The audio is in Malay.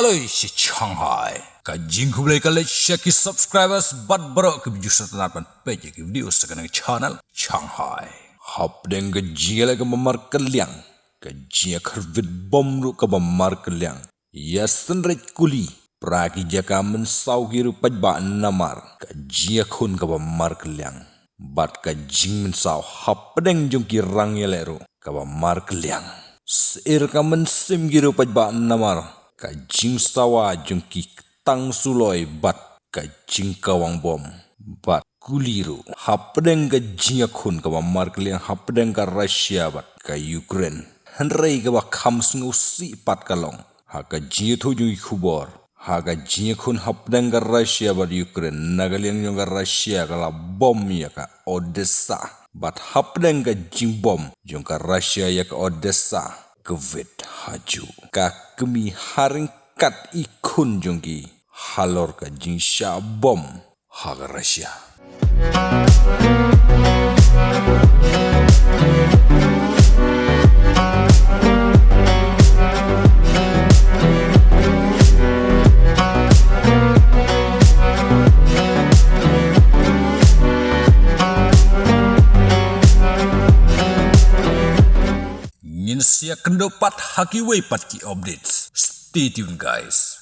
Aloi si Shanghai. Kajing kulai kali share subscribers bat berok ke video setelah page ke video sekarang channel Shanghai. Hap deng kajing lagi memar keliang. Kajing kervit bom ru ke memar keliang. Ya senret kuli. Pragi jaka mensau hiru pajba namar. Kajing kun ke memar keliang. Bat kajing mensau hap deng jungki rang yeleru ke memar keliang. Seir ka mensim hiru pajba namar. Kajing sawa jungki tang suloi bat kajing kawang bom bat kuliru hapdeng kajing akun kawa markliang hapdeng ka Rusia bat ka Ukraine henrei kawa khams ngusi pat kalong ha kajing thu jung khubor ha kajing akun hapdeng ka Rusia bat Ukraine nagaliang yung ka Rusia kala bom ya ka Odessa bat hapdeng kajing bom yung ka Rusia ya ka Odessa kevet haju ka kemi haring kat ikun jongki halor ka jingsha bom haga Rusia. Siya kendopat haki way pat ki updates. Stay tuned guys.